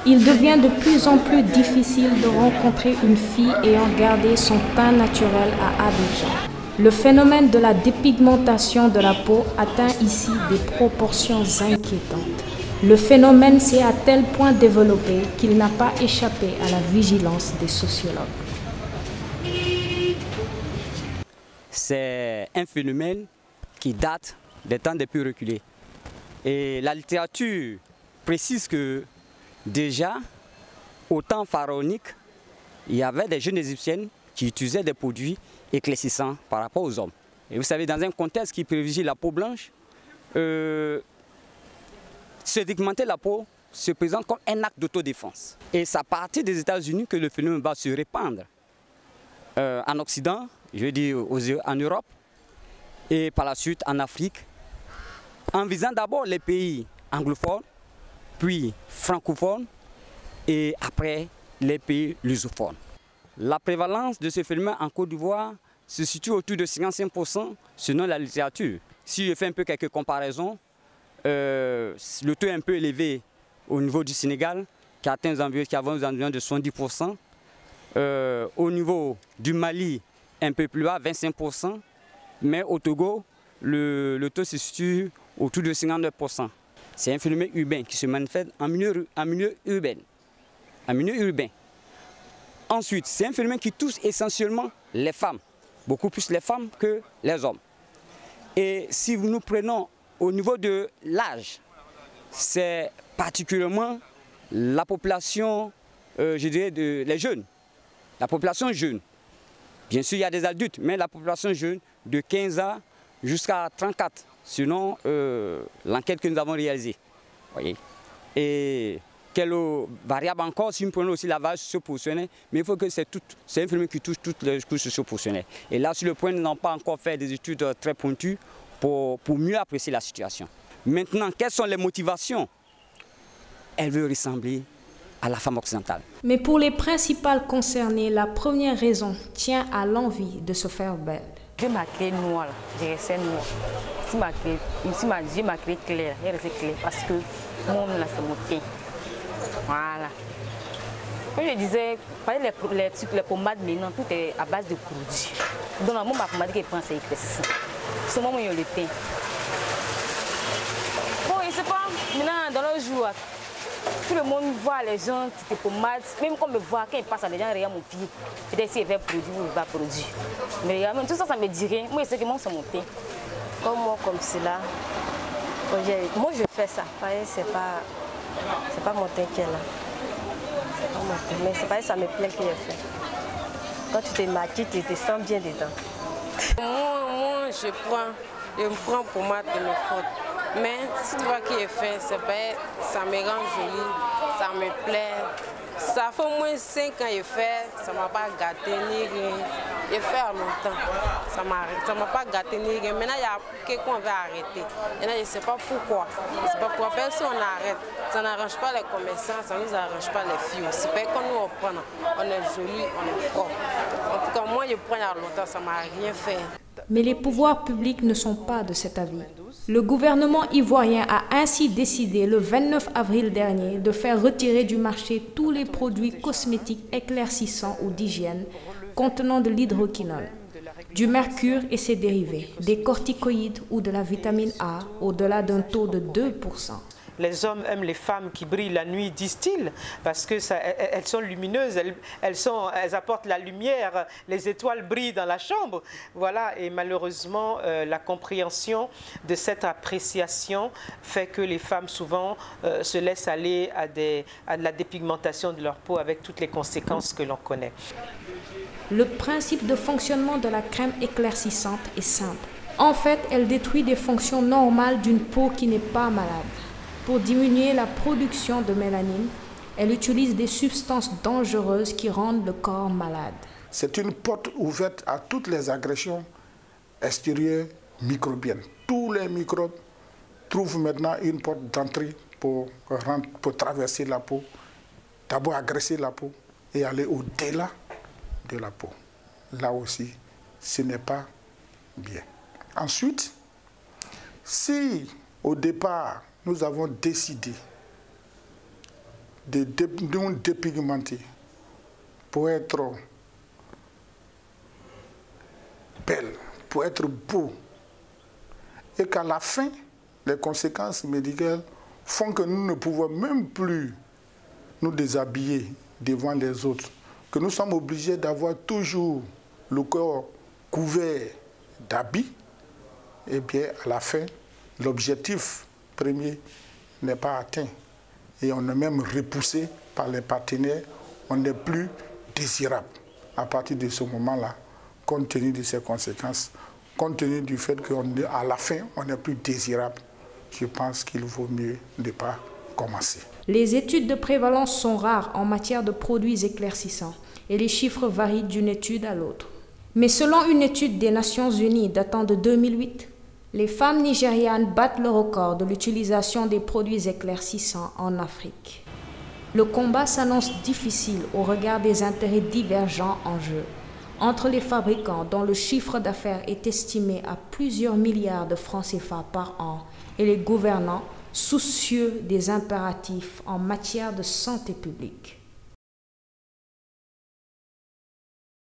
Il devient de plus en plus difficile de rencontrer une fille ayant gardé son teint naturel à Abidjan. Le phénomène de la dépigmentation de la peau atteint ici des proportions inquiétantes. Le phénomène s'est à tel point développé qu'il n'a pas échappé à la vigilance des sociologues. C'est un phénomène qui date des temps des plus reculés. Et la littérature précise que déjà, au temps pharaonique, il y avait des jeunes égyptiennes qui utilisaient des produits éclaircissants par rapport aux hommes. Et vous savez, dans un contexte qui privilégie la peau blanche, se pigmenter la peau se présente comme un acte d'autodéfense. Et c'est à partir des États-Unis que le phénomène va se répandre en Occident, je veux dire en Europe, et par la suite en Afrique, en visant d'abord les pays anglophones, puis francophones, et après les pays lusophones. La prévalence de ce phénomène en Côte d'Ivoire se situe autour de 55% selon la littérature. Si je fais un peu quelques comparaisons, le taux est un peu élevé au niveau du Sénégal, qui atteint environ de 70%. Au niveau du Mali, un peu plus bas, 25%. Mais au Togo, le taux se situe autour de 59%. C'est un phénomène urbain qui se manifeste en milieu urbain. Ensuite, c'est un phénomène qui touche essentiellement les femmes, beaucoup plus les femmes que les hommes. Et si nous prenons au niveau de l'âge, c'est particulièrement la population, je dirais, les jeunes. La population jeune. Bien sûr, il y a des adultes, mais la population jeune de 15 ans jusqu'à 34, selon l'enquête que nous avons réalisée. Voyez. Et quelle variable encore, si nous prenons aussi la variable socio-professionnelle, mais il faut que c'est un phénomène qui touche toutes les couches socio-professionnelles. Et là, sur le point, nous n'avons pas encore fait des études très pointues pour mieux apprécier la situation. Maintenant, quelles sont les motivations? Elle veut ressembler à la femme occidentale. Mais pour les principales concernées, la première raison tient à l'envie de se faire belle. Dieu m'a créé noire, je restais noire. Dieu m'a créé claire, je restais claire parce que mon là c'est mon teint. Voilà. Comme je disais, les pommades maintenant, tout est à base de produits. Donc, la pommade qui prend, c'est éclaircissant. C'est moi qui ai le teint. Bon, je ne sais pas, maintenant, dans le jour, tout le monde voit les gens qui te pommadent, même quand on me voit, quand ils passent, les gens regardent mon pied. Peut-être s'il y avait produit ou il va produire. Mais regarde, tout ça, ça me dit rien. Moi, je sais que moi, c'est mon teint. Comme moi, comme cela, moi, je fais ça. C'est pas mon teint qui est là. C'est pas mon teint. Mais c'est pas ça me plaît que je fais. Quand tu te maquilles, tu te sens bien dedans. Moi, je me prends pour moi de mes fautes. Mais si tu vois qui est fait, ça me rend jolie, ça me plaît. Ça fait au moins 5 ans que je fais, ça ne m'a pas gâté ni rien. Je fais à longtemps, ça ne m'a pas gâté ni rien. Maintenant, il y a quelqu'un qui va arrêter. Maintenant, je ne sais pas pourquoi. Je ne sais pas pourquoi. Si on arrête, ça n'arrange pas les commerçants, ça ne nous arrange pas les filles aussi. Quand nous on prend, on est joli, on est propre. En tout cas, moi, je prends il y a longtemps, ça ne m'a rien fait. Mais les pouvoirs publics ne sont pas de cet avis. Le gouvernement ivoirien a ainsi décidé le 29 avril dernier de faire retirer du marché tous les produits cosmétiques éclaircissants ou d'hygiène contenant de l'hydroquinone, du mercure et ses dérivés, des corticoïdes ou de la vitamine A au-delà d'un taux de 2%. Les hommes aiment les femmes qui brillent la nuit, disent-ils, parce que elles sont lumineuses, elles apportent la lumière, les étoiles brillent dans la chambre. Voilà, et malheureusement, la compréhension de cette appréciation fait que les femmes souvent se laissent aller à la dépigmentation de leur peau avec toutes les conséquences que l'on connaît. Le principe de fonctionnement de la crème éclaircissante est simple. En fait, elle détruit des fonctions normales d'une peau qui n'est pas malade. Pour diminuer la production de mélanine, elle utilise des substances dangereuses qui rendent le corps malade. C'est une porte ouverte à toutes les agressions extérieures microbiennes. Tous les microbes trouvent maintenant une porte d'entrée pour traverser la peau, d'abord agresser la peau et aller au-delà de la peau. Là aussi, ce n'est pas bien. Ensuite, si au départ, nous avons décidé de nous dépigmenter pour être belle, pour être beau, et qu'à la fin, les conséquences médicales font que nous ne pouvons même plus nous déshabiller devant les autres, que nous sommes obligés d'avoir toujours le corps couvert d'habits, eh bien, à la fin, l'objectif premier n'est pas atteint. Et on est même repoussé par les partenaires, on n'est plus désirable. À partir de ce moment-là, compte tenu de ces conséquences, compte tenu du fait qu'à la fin, on n'est plus désirable, je pense qu'il vaut mieux ne pas commencer. Les études de prévalence sont rares en matière de produits éclaircissants et les chiffres varient d'une étude à l'autre. Mais selon une étude des Nations Unies datant de 2008, les femmes nigérianes battent le record de l'utilisation des produits éclaircissants en Afrique. Le combat s'annonce difficile au regard des intérêts divergents en jeu entre les fabricants dont le chiffre d'affaires est estimé à plusieurs milliards de francs CFA par an et les gouvernants soucieux des impératifs en matière de santé publique.